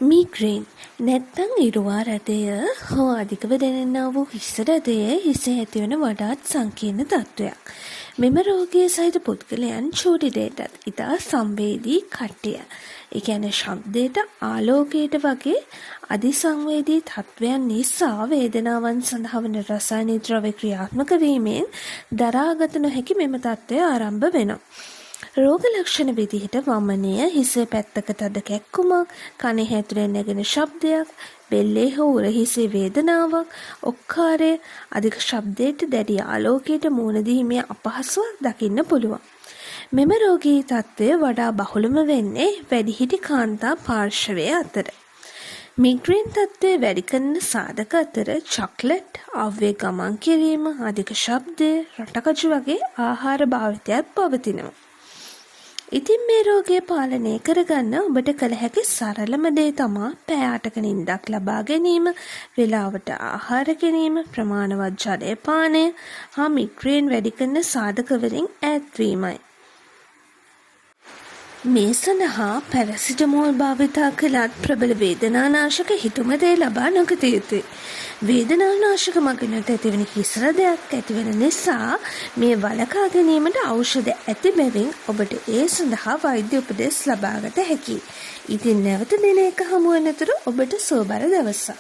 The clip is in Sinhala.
මීග්‍රේන් නැත්තං ඉරුවා රැදය හෝ අධිකව දැනෙන්නා වූ හිස්සරදය හිසේ ඇතිවන වඩාත් සංකීර්ණ තත්ත්වයක්. මෙම රෝගයේ සහිත පුද්ගලයන් චූටිඩේටත් ඉතා සංවේදී කට්ටිය. එකැන ශබ්දයට ආලෝකයට වගේ අධිසංවේදී තත්ත්වයන් නිසා වේදනාවන් සඳහා වන රසායනික ද්‍රව්‍ය ක්‍රියාත්මක වීමෙන් දරාගත නොහැකි මෙම තත්ත්වය ආරම්භ වෙනවා. රෝග ලක්ෂණ විදිහට වමනය, හිසේ පැත්තක තද කැක්කුමක්, කනේ ඇතුලෙන් නැගෙන ශබ්දයක්, බෙල්ලේ හෝ උරහිසේ වේදනාවක්, ඔක්කාරය, අධික ශබ්දයට දැඩි ආලෝකයට මුහුණ දීමේ අපහසුවක් දකින්න පුළුවන්. මෙම රෝගී තත්ත්වය වඩා බහුලම වෙන්නේ වැඩිහිටි කාන්තා පාර්ශවය අතර. මිග්‍රේන් තත්ත්වය වැඩි කරන සාධක අතර චොක්ලට්, අව්වේ ගමන් කිරීම, අධික ශබ්දය, රටකජු වගේ ආහාර භාවිතයත් පවතිනවා. ඉතින් මේ රෝගය පාලනය කරගන්න ඔබට කළ හැකි සරලම දේ තමා පැය 8ක නිින්දක් ලබා ගැනීම, වේලාවට ආහාර ගැනීම, ප්‍රමාණවත් ජලය පානය හා මිග්‍රේන් වැඩි කරන සාධක වලින් ඈත් වීමයි. මේ සඳහා පැරසිටමෝල් භාවිතා කළත් ප්‍රබල වේදනානාශක හිතුමතේ ලබා නොගත යුතුයි. වේදනානාශක මගිනුත් ඇතිවන හිස්රදයක් ඇතිවන නිසා මේ වළකා ගැනීමට ඖෂධ ඇති බැවින් ඔබට ඒ සඳහා වෛද්‍ය උපදෙස් ලබාගත හැකියි. ඉතින් නැවත දිනයක හමු වෙනතුරු ඔබට සුවබර දවසක්.